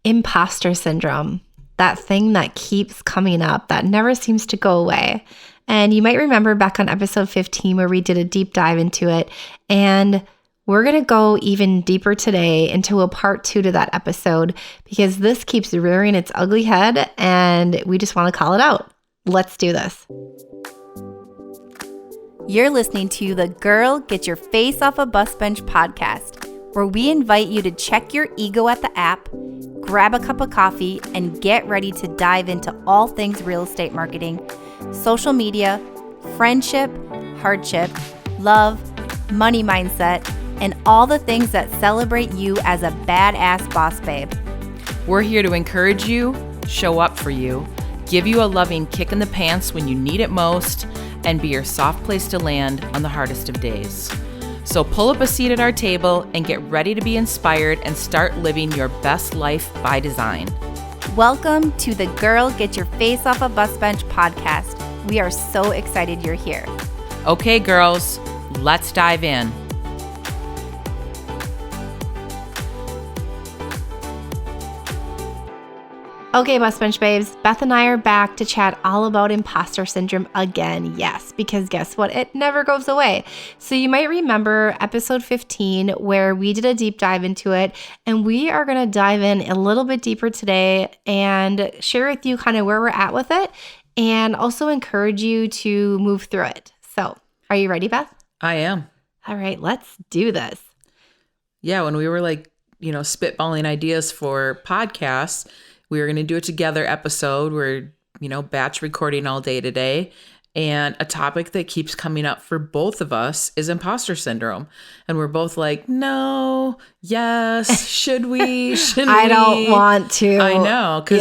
Imposter syndrome, that thing that keeps coming up, that never seems to go away. And you might remember back on episode 15 where we did a deep dive into it. And we're going to go even deeper today into a part 2 to that episode because this keeps rearing its ugly head and we just want to call it out. Let's do this. You're listening to the Girl Get Your Face Off a Bus Bench podcast, where we invite you to check your ego at the app, grab a cup of coffee, and get ready to dive into all things real estate marketing, social media, friendship, hardship, love, money mindset, and all the things that celebrate you as a badass boss babe. We're here to encourage you, show up for you, give you a loving kick in the pants when you need it most, and be your soft place to land on the hardest of days. So pull up a seat at our table and get ready to be inspired and start living your best life by design. Welcome to the Girl Get Your Face Off a Bus Bench podcast. We are so excited you're here. Okay, girls, let's dive in. Okay, Bus Bench Babes, Beth and I are back to chat all about imposter syndrome again. Yes, because guess what? It never goes away. So you might remember episode 15 where we did a deep dive into it, and we are going to dive in a little bit deeper today and share with you kind of where we're at with it and also encourage you to move through it. So are you ready, Beth? I am. All right, let's do this. Yeah, when we were spitballing ideas for podcasts, we were going to do a together episode. We're, batch recording all day today. And a topic that keeps coming up for both of us is imposter syndrome. And we're both like, no, yes, should we? Shouldn't we? I don't want to. I know. Because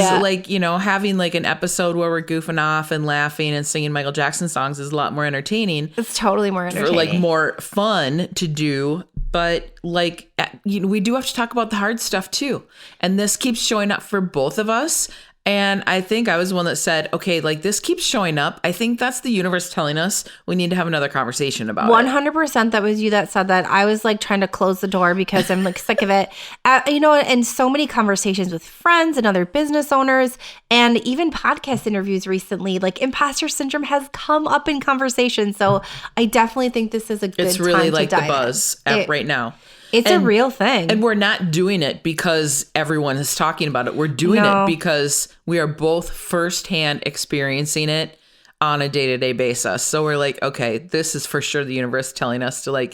having an episode where we're goofing off and laughing and singing Michael Jackson songs is a lot more entertaining. It's totally more entertaining. For more fun to do. But we do have to talk about the hard stuff too. And this keeps showing up for both of us. And I think I was the one that said, okay, this keeps showing up. I think that's the universe telling us we need to have another conversation about 100% that was you that said that. I was trying to close the door because I'm sick of it. And so many conversations with friends and other business owners and even podcast interviews recently, imposter syndrome has come up in conversation. So I definitely think this is a good time to dive in. It's really the buzz right now. It's a real thing. And we're not doing it because everyone is talking about it. We're doing it because we are both firsthand experiencing it on a day-to-day basis. So we're okay, this is for sure the universe telling us to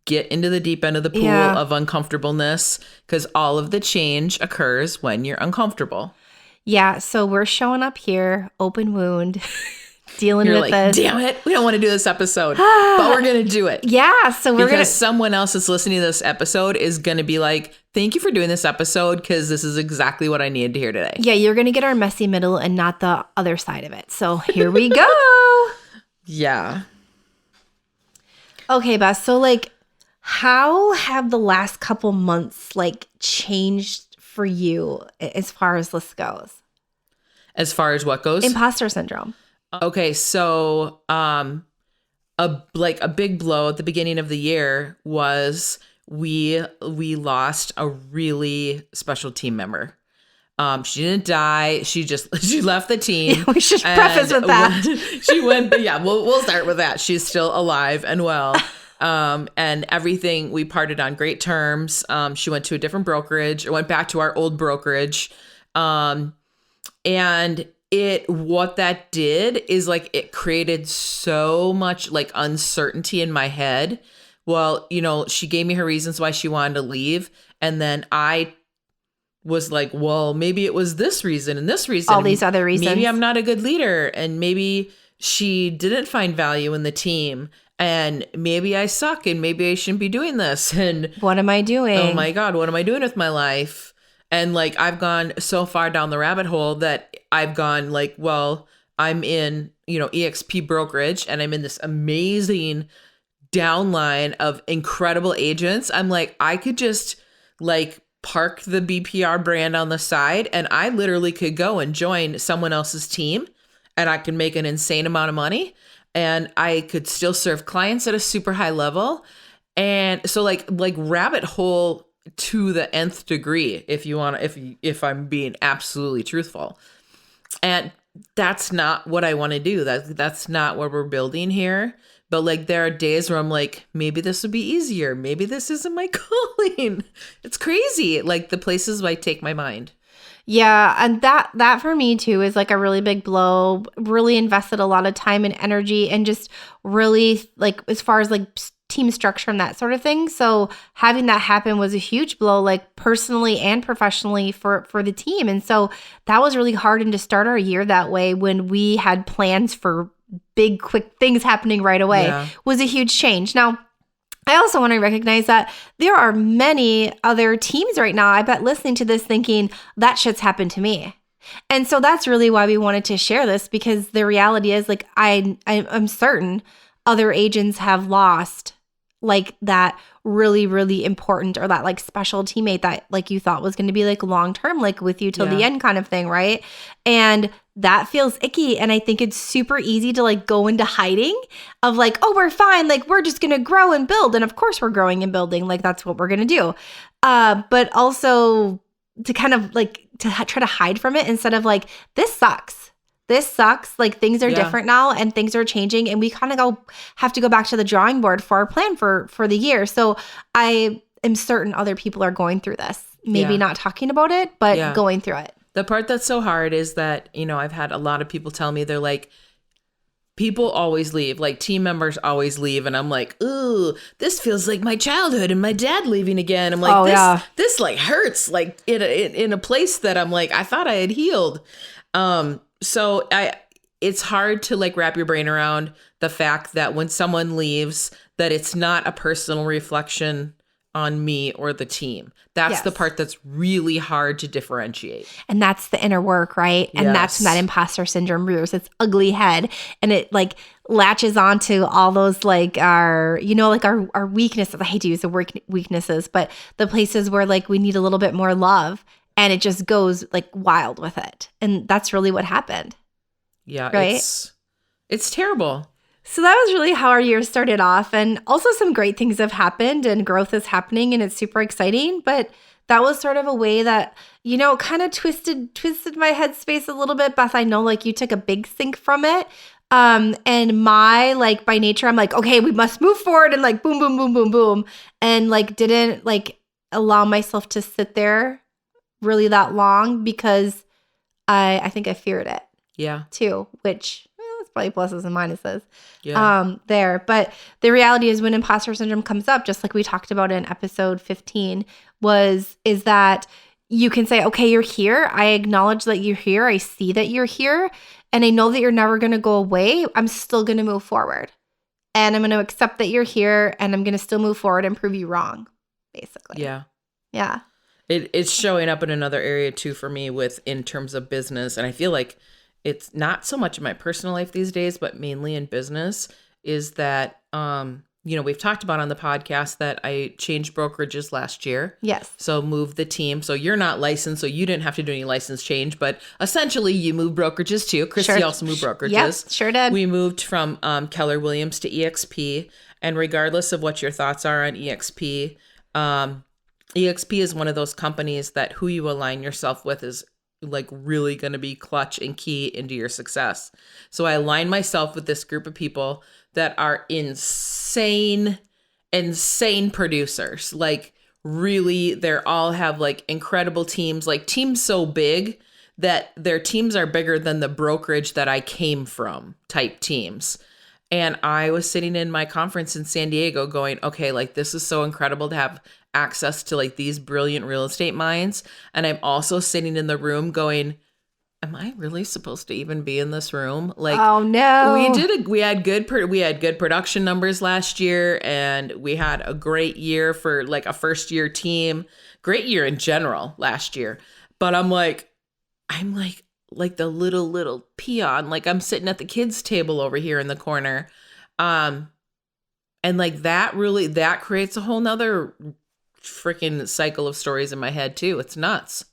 get into the deep end of the pool of uncomfortableness because all of the change occurs when you're uncomfortable. Yeah. So we're showing up here, open wound. Dealing with this. Damn it, we don't want to do this episode, but we're going to do it. Yeah, so we're going to... Because someone else that's listening to this episode is going to be thank you for doing this episode because this is exactly what I needed to hear today. Yeah, you're going to get our messy middle and not the other side of it. So here we go. Yeah. Okay, Beth, so how have the last couple months changed for you as far as this goes? As far as what goes? Imposter syndrome. Okay, so a big blow at the beginning of the year was we lost a really special team member. She didn't die. She left the team. Yeah, we should preface with that. She went, but yeah, we'll start with that. She's still alive and well. And everything, we parted on great terms. She went to a different brokerage, or went back to our old brokerage. And what that did is it created so much uncertainty in my head. Well, she gave me her reasons why she wanted to leave. And then I was well, maybe it was this reason and this reason. All these other reasons. Maybe I'm not a good leader. And maybe she didn't find value in the team. And maybe I suck and maybe I shouldn't be doing this. And what am I doing? Oh my God, what am I doing with my life? And I've gone so far down the rabbit hole that I've gone well, I'm in, EXP brokerage and I'm in this amazing downline of incredible agents. I'm I could just park the BPR brand on the side and I literally could go and join someone else's team and I can make an insane amount of money and I could still serve clients at a super high level. And so rabbit hole to the nth degree, if you want to, if I'm being absolutely truthful. And that's not what I want to do. That's not what we're building here. But like, there are days where I'm like, maybe this would be easier. Maybe this isn't my calling. It's crazy. Like the places I take my mind. Yeah, and that for me too is like a really big blow. Really invested a lot of time and energy and just really like as far as like team structure and that sort of thing. So having that happen was a huge blow, like personally and professionally for the team. And so that was really hard. And to start our year that way when we had plans for big, quick things happening right away was a huge change. Now, I also want to recognize that there are many other teams right now, I bet, listening to this thinking that shit's happened to me. And so that's really why we wanted to share this, because the reality is like I'm certain other agents have lost like that really, really important or that like special teammate that like you thought was going to be like long-term, like with you till the end kind of thing. Right. And that feels icky. And I think it's super easy to like go into hiding of like, oh, we're fine. Like we're just going to grow and build. And of course we're growing and building. Like that's what we're going to do. But also to kind of like to try to hide from it instead of like, this sucks. This sucks. Like things are different now and things are changing and we kind of have to go back to the drawing board for our plan for the year. So I am certain other people are going through this, maybe not talking about it, but going through it. The part that's so hard is that, you know, I've had a lot of people tell me, they're like, people always leave, like team members always leave. And I'm like, ooh, this feels like my childhood and my dad leaving again. I'm like, this like hurts like in a place that I'm like, I thought I had healed. So it's hard to like wrap your brain around the fact that when someone leaves, that it's not a personal reflection on me or the team. That's the part that's really hard to differentiate. And that's the inner work, right? And that's when that imposter syndrome rears its ugly head and it like latches onto all those like our weaknesses. I hate to use the word weaknesses, but the places where like we need a little bit more love. And it just goes like wild with it. And that's really what happened. Yeah, right? It's terrible. So that was really how our year started off. And also some great things have happened and growth is happening and it's super exciting. But that was sort of a way that, you know, kind of twisted my headspace a little bit. Beth, I know like you took a big sink from it. And my like by nature, I'm like, okay, we must move forward and like boom, boom, boom, boom, boom. And like didn't like allow myself to sit there really that long because I think I feared it. Yeah. Too, which it's probably pluses and minuses there. But the reality is when imposter syndrome comes up, just like we talked about in episode 15, is that you can say, okay, you're here. I acknowledge that you're here. I see that you're here. And I know that you're never going to go away. I'm still going to move forward. And I'm going to accept that you're here and I'm going to still move forward and prove you wrong, basically. Yeah. Yeah. It's showing up in another area too for me in terms of business. And I feel like it's not so much in my personal life these days, but mainly in business is that, you know, we've talked about on the podcast that I changed brokerages last year. Yes. So moved the team. So you're not licensed, so you didn't have to do any license change, but essentially you moved brokerages too. Christy also moved brokerages. Yes, sure did. We moved from Keller Williams to EXP. And regardless of what your thoughts are on EXP, EXP is one of those companies that who you align yourself with is like really going to be clutch and key into your success. So I align myself with this group of people that are insane producers. Like really, they're all have like incredible teams, like teams so big that their teams are bigger than the brokerage that I came from type teams. And I was sitting in my conference in San Diego going, okay, like this is so incredible to have access to like these brilliant real estate minds. And I'm also sitting in the room going, am I really supposed to even be in this room? Like, oh no, we had good production numbers last year, and we had a great year for like a first year team, great year in general last year. But I'm like the little peon, like I'm sitting at the kids' table over here in the corner. And like that creates a whole nother freaking cycle of stories in my head too. It's nuts.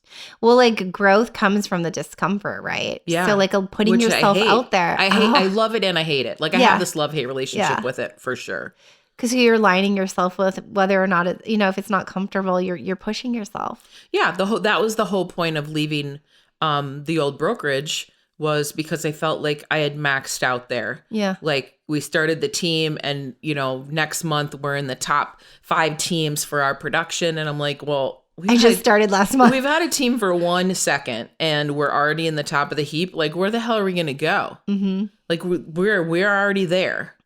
Well, like growth comes from the discomfort, right? Yeah. So like putting yourself out there. I love it and I hate it. Like I have this love-hate relationship with it for sure. Because you're aligning yourself with whether or not it, if it's not comfortable, you're pushing yourself. Yeah, that was the whole point of leaving the old brokerage, was because I felt like I had maxed out there. Yeah. Like we started the team and, next month we're in the top 5 teams for our production. And I'm like, well, I just started last month. We've had a team for 1 second and we're already in the top of the heap. Like, where the hell are we going to go? Mm-hmm. Like we're already there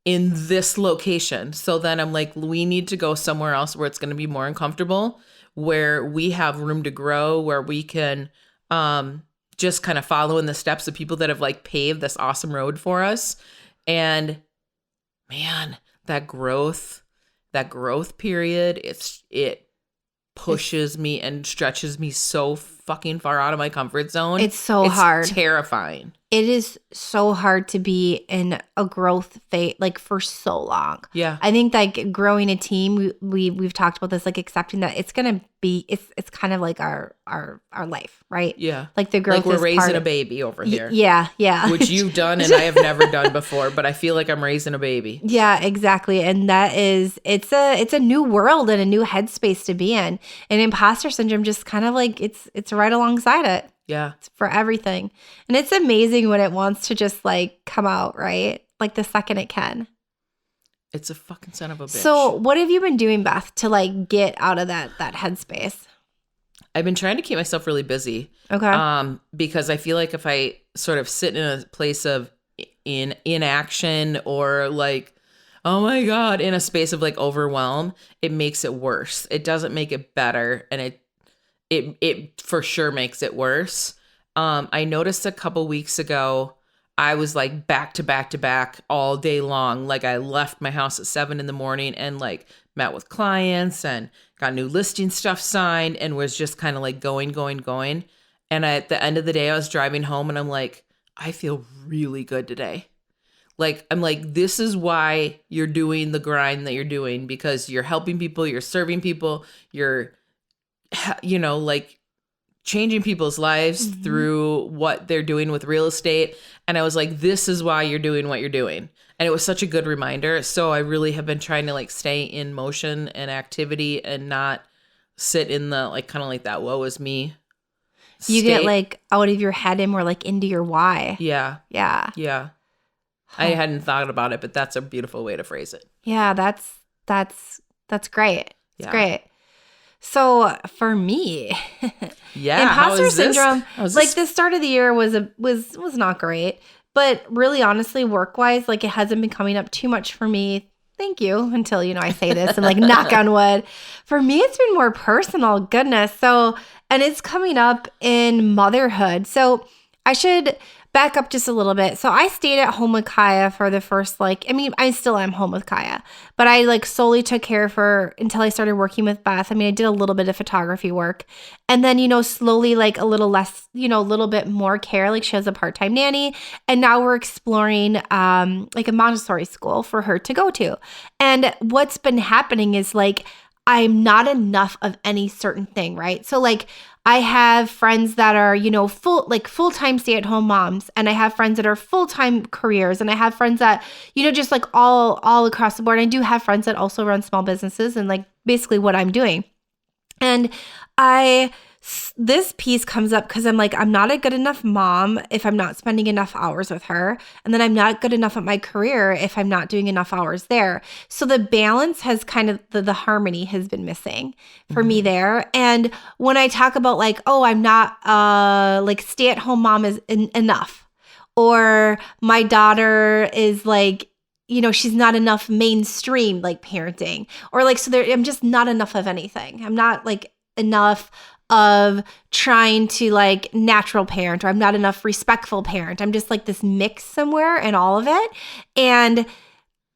in this location. So then I'm like, we need to go somewhere else where it's going to be more uncomfortable, where we have room to grow, where we can just kind of follow in the steps of people that have like paved this awesome road for us. And man, that growth period, it pushes me and stretches me so fucking far out of my comfort zone. It's hard. Terrifying. It is so hard to be in a growth phase like for so long. Yeah. I think like growing a team, we've talked about this, like accepting that it's gonna be it's kind of like our life, right? Yeah. Like the growth. Like we're is raising a baby over here. Yeah. Which you've done and I have never done before, but I feel like I'm raising a baby. Yeah, exactly. And it's a new world and a new headspace to be in. And imposter syndrome just kind of like it's right alongside it. Yeah. It's for everything. And it's amazing when it wants to just like come out, right? Like the second it can. It's a fucking son of a bitch. So what have you been doing, Beth, to like get out of that headspace? I've been trying to keep myself really busy. Okay. Because I feel like if I sort of sit in a place of inaction or like, oh my God, in a space of like overwhelm, it makes it worse. It doesn't make it better. And it for sure makes it worse. I noticed a couple weeks ago, I was like back to back to back all day long. Like I left my house at 7 a.m. and like met with clients and got new listing stuff signed and was just kind of like going. And at the end of the day, I was driving home and I'm like, I feel really good today. Like, I'm like, this is why you're doing the grind that you're doing, because you're helping people, you're serving people, you're like changing people's lives through what they're doing with real estate. And I was like, this is why you're doing what you're doing. And it was such a good reminder. So I really have been trying to like stay in motion and activity and not sit in the like kind of like that woe is me You state. get like out of your head and more like into your why. Yeah. Yeah. I hadn't thought about it, but that's a beautiful way to phrase it. Yeah, that's great. It's Yeah. great. So for me, Yeah, imposter syndrome, like this? the start of the year was not great, but really honestly, work-wise, like it hasn't been coming up too much for me. Thank you. Until, I say this and like knock on wood. For me, it's been more personal. Goodness. So, and it's coming up in motherhood. So I should back up just a little bit. So I stayed at home with Kaya for the first, I still am home with Kaya, but I like solely took care of her until I started working with Beth. I did a little bit of photography work and then, slowly like a little less, a little bit more care. Like she has a part-time nanny and now we're exploring like a Montessori school for her to go to. And what's been happening is like, I'm not enough of any certain thing, right? So like I have friends that are, full-time stay-at-home moms, and I have friends that are full-time careers, and I have friends that, just like all across the board. I do have friends that also run small businesses and like basically what I'm doing. And this piece comes up because I'm like, I'm not a good enough mom if I'm not spending enough hours with her. And then I'm not good enough at my career if I'm not doing enough hours there. So the balance has kind of, the harmony has been missing for me there. And when I talk about like, oh, I'm not like stay-at-home mom is enough. Or my daughter is like, she's not enough mainstream like parenting. Or like, so I'm just not enough of anything. I'm not like enough of trying to like natural parent, or I'm not enough respectful parent. I'm just like this mix somewhere in all of it and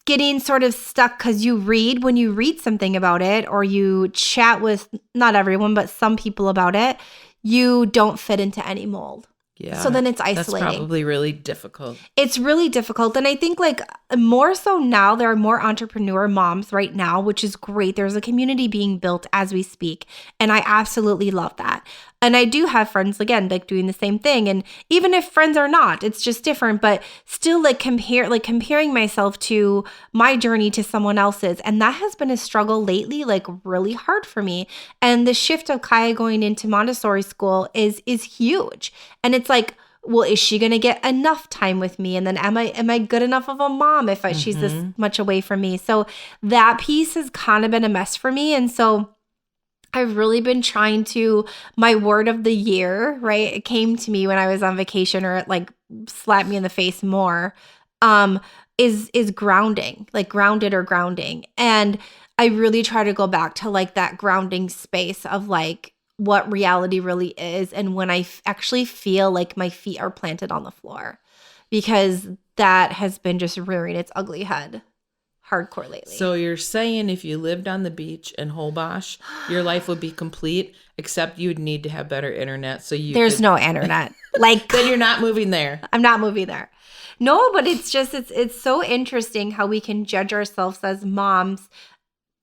getting sort of stuck because when you read something about it or you chat with not everyone, but some people about it, you don't fit into any mold. Yeah. So then it's isolating. That's probably really difficult. It's really difficult. And I think like more so now, there are more entrepreneur moms right now, which is great. There's a community being built as we speak. And I absolutely love that. And I do have friends, again, like doing the same thing. And even if friends are not, it's just different, but still comparing myself to my journey to someone else's. And that has been a struggle lately, like really hard for me. And the shift of Kaya going into Montessori school is huge. And it's like, well, is she going to get enough time with me? And then am I good enough of a mom if she's this much away from me? So that piece has kind of been a mess for me. And so I've really been trying to, my word of the year, right? It came to me when I was on vacation, or it like slapped me in the face more, is grounding, like grounded or grounding. And I really try to go back to like that grounding space of like what reality really is. And when I actually feel like my feet are planted on the floor, because that has been just rearing its ugly head hardcore lately. So you're saying if you lived on the beach in Holbox, your life would be complete, except you'd need to have better internet. So there's no internet. Like then you're not moving there. I'm not moving there. No, but it's just, it's so interesting how we can judge ourselves as moms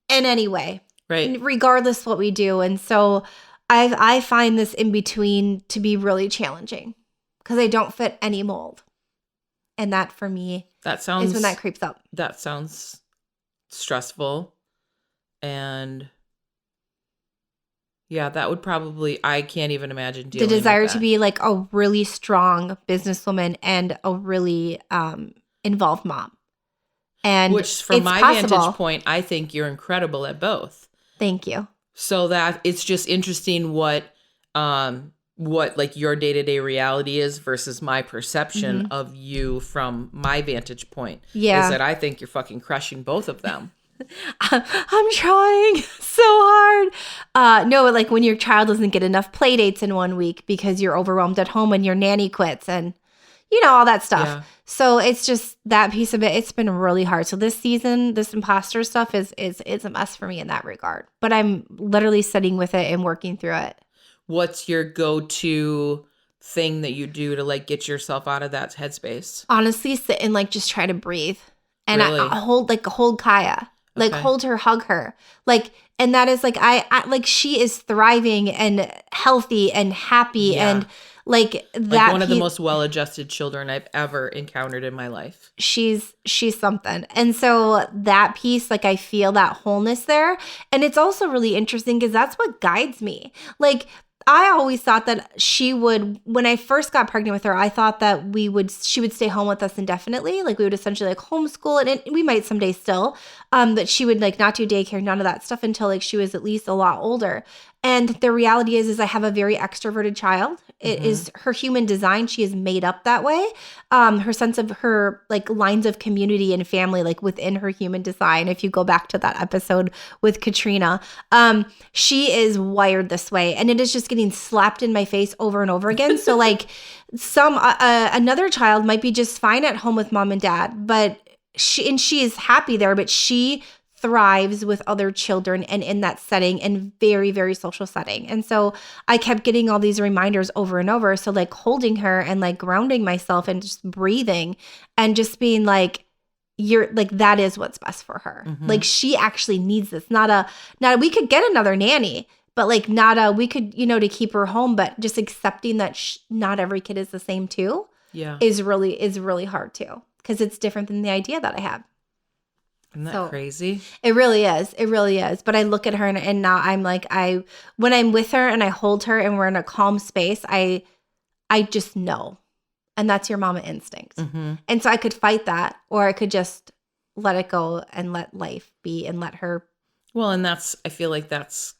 in any way, right? Regardless what we do. And so I find this in between to be really challenging because I don't fit any mold. And that for me is when that creeps up. That sounds stressful. And yeah, that would probably, I can't even imagine dealing with that. The desire to be like a really strong businesswoman and a really involved mom. And which from my vantage point, I think you're incredible at both. Thank you. So that it's just interesting what like your day-to-day reality is versus my perception of you from my vantage point. Yeah. Is that I think you're fucking crushing both of them. I'm trying so hard. No, like when your child doesn't get enough play dates in 1 week because you're overwhelmed at home and your nanny quits and all that stuff. Yeah. So it's just that piece of it. It's been really hard. So this season, this imposter stuff is a mess for me in that regard. But I'm literally sitting with it and working through it. What's your go-to thing that you do to like get yourself out of that headspace? Honestly, sit and like just try to breathe. And really? I hold Kaya. Like hold her, hug her. Like, and that is like, I like she is thriving and healthy and happy and like that. Like one of the most well-adjusted children I've ever encountered in my life. She's something. And so that piece, like I feel that wholeness there. And it's also really interesting because that's what guides me. Like I always thought that she would, when I first got pregnant with her, I thought that she would stay home with us indefinitely. Like we would essentially like homeschool and we might someday still, that she would like not do daycare, none of that stuff until like she was at least a lot older. And the reality is I have a very extroverted child. It is her human design. She is made up that way. Her sense of her like lines of community and family, like within her human design. If you go back to that episode with Katrina, she is wired this way, and it is just getting slapped in my face over and over again. So like another child might be just fine at home with mom and dad, but she is happy there, but she thrives with other children and in that setting and very, very social setting. And so I kept getting all these reminders over and over. So like holding her and like grounding myself and just breathing and just being like, you're like, that is what's best for her. Like she actually needs this, not we could get another nanny, but like we could, to keep her home, but just accepting that not every kid is the same too. Yeah. is really hard too. Cause it's different than the idea that I have. Isn't that crazy? It really is. It really is. But I look at her and now I'm like, when I'm with her and I hold her and we're in a calm space, I just know. And that's your mama instinct. And so I could fight that, or I could just let it go and let life be and let her. Well, and I feel like that's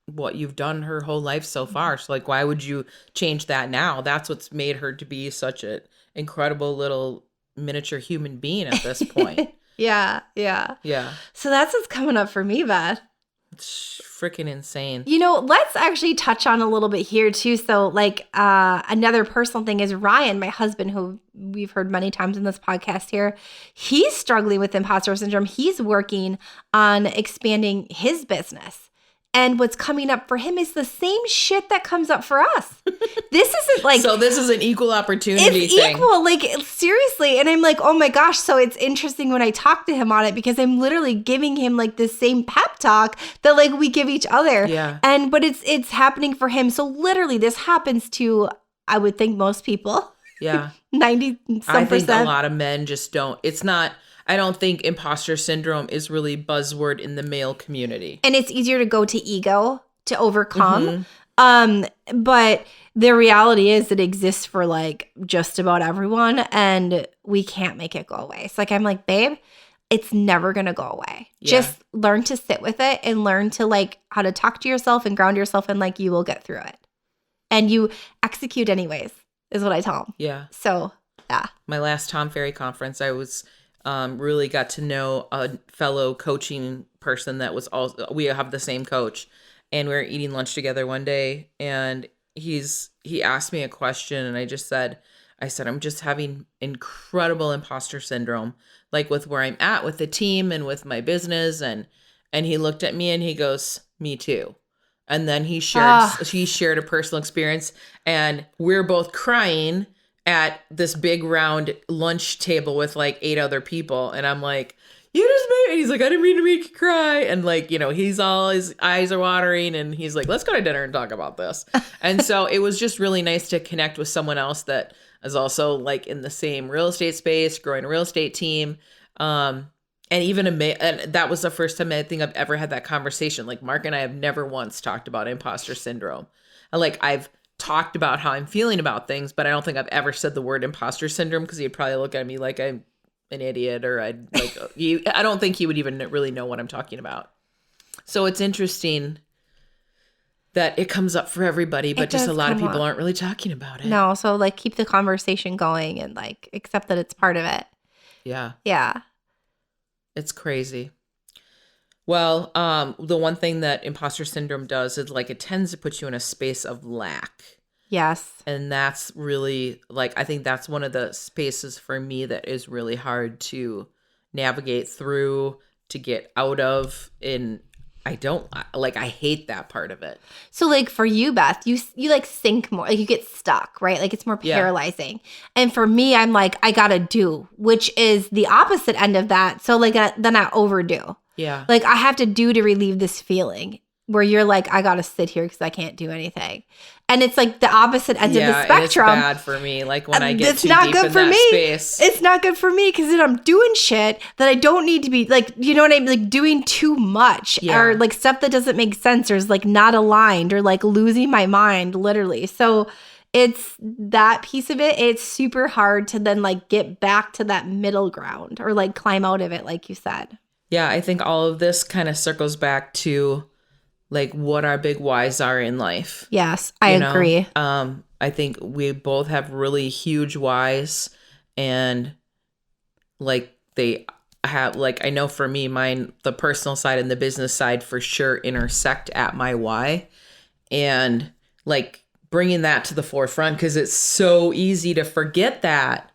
what you've done her whole life so far. So like, why would you change that now? That's what's made her to be such an incredible little miniature human being at this point. Yeah. So that's what's coming up for me, Beth. It's freaking insane. Let's actually touch on a little bit here too. So like another personal thing is Ryan, my husband, who we've heard many times in this podcast here. He's struggling with imposter syndrome. He's working on expanding his business. And what's coming up for him is the same shit that comes up for us. This isn't like... So this is an equal opportunity it's thing. equal, like, seriously. And I'm like, oh my gosh. So it's interesting when I talk to him on it because I'm literally giving him like this same pep talk that like we give each other. Yeah. But it's happening for him. So literally this happens to, I would think, most people. Yeah. 90-some%. I think a lot of men just don't. It's not... I don't think imposter syndrome is really buzzword in the male community. And it's easier to go to ego to overcome. But the reality is it exists for like just about everyone and we can't make it go away. It's like, I'm like, babe, it's never going to go away. Yeah. Just learn to sit with it and learn to like how to talk to yourself and ground yourself and like you will get through it. And you execute anyways is what I tell them. Yeah. So, yeah. My last Tom Ferry conference, I was really got to know a fellow coaching person that was also, we have the same coach, and we were eating lunch together one day, and he asked me a question, and I said, I'm just having incredible imposter syndrome, like with where I'm at with the team and with my business, and he looked at me and he goes, me too. And then he shared a personal experience, and we're both crying at this big round lunch table with like 8 other people. And I'm like, you just made it. He's like, I didn't mean to make you cry. And like, he's all, his eyes are watering and he's like, let's go to dinner and talk about this. And so it was just really nice to connect with someone else that is also like in the same real estate space, growing a real estate team. And even and that was the first time I think I've ever had that conversation. Like Mark and I have never once talked about imposter syndrome. I've talked about how I'm feeling about things, but I don't think I've ever said the word imposter syndrome because he'd probably look at me like I'm an idiot, or I'd like I don't think he would even really know what I'm talking about. So it's interesting that it comes up for everybody, but just a lot of people aren't really talking about it. No, so like keep the conversation going and like accept that it's part of it. Yeah. Yeah. It's crazy. Well, the one thing that imposter syndrome does is like it tends to put you in a space of lack. Yes. And that's really like, I think that's one of the spaces for me that is really hard to navigate through, to get out of. And I hate that part of it. So like for you, Beth, you like sink more, like you get stuck, right? Like it's more paralyzing. And for me, I'm like, I gotta do, which is the opposite end of that. So like then I overdo. Yeah. Like I have to do to relieve this feeling where you're like, I got to sit here because I can't do anything. And it's like the opposite ends of the spectrum. It's bad for me. Like when I get too deep in that space. It's not good for me because then I'm doing shit that I don't need to be like, you know what I mean? Like doing too much or like stuff that doesn't make sense or is like not aligned or like losing my mind literally. So it's that piece of it. It's super hard to then like get back to that middle ground or like climb out of it, like you said. Yeah, I think all of this kind of circles back to like what our big whys are in life. Yes, I agree. I think we both have really huge whys, and like they have, like, I know for me, mine, the personal side and the business side for sure intersect at my why, and like bringing that to the forefront because it's so easy to forget that.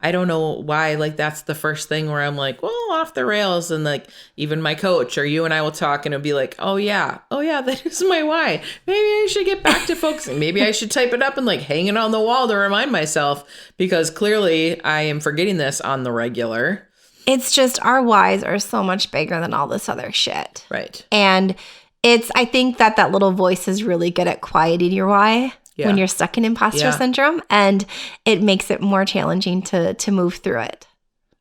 I don't know why, like, that's the first thing where I'm like, well, off the rails. And like, even my coach or you and I will talk and it'll be like, oh yeah, that is my why. Maybe I should get back to focusing. Maybe I should type it up and like hang it on the wall to remind myself, because clearly I am forgetting this on the regular. It's just our whys are so much bigger than all this other shit. Right. And I think that little voice is really good at quieting your why. Yeah. When you're stuck in imposter syndrome, and it makes it more challenging to move through it.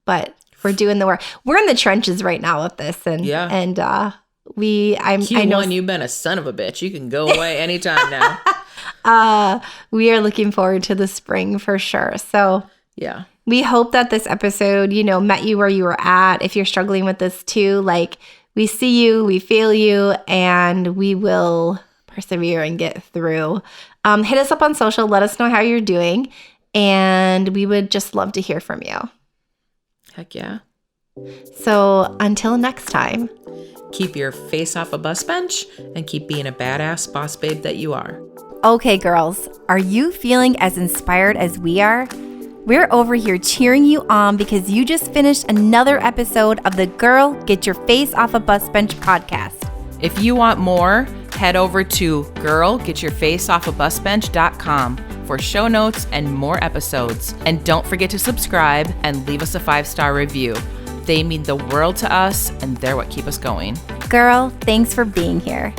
But we're doing the work. We're in the trenches right now with this, and I know you've been a son of a bitch. You can go away anytime now. We are looking forward to the spring for sure. So yeah, we hope that this episode, met you where you were at. If you're struggling with this too, like, we see you, we feel you, and we will persevere and get through. Hit us up on social. Let us know how you're doing. And we would just love to hear from you. Heck yeah. So until next time. Keep your face off a bus bench and keep being a badass boss babe that you are. Okay, girls. Are you feeling as inspired as we are? We're over here cheering you on because you just finished another episode of the Girl Get Your Face Off a Bus Bench podcast. If you want more, head over to girlgetyourfaceoffabusbench.com for show notes and more episodes. And don't forget to subscribe and leave us a 5-star review. They mean the world to us, and they're what keep us going. Girl, thanks for being here.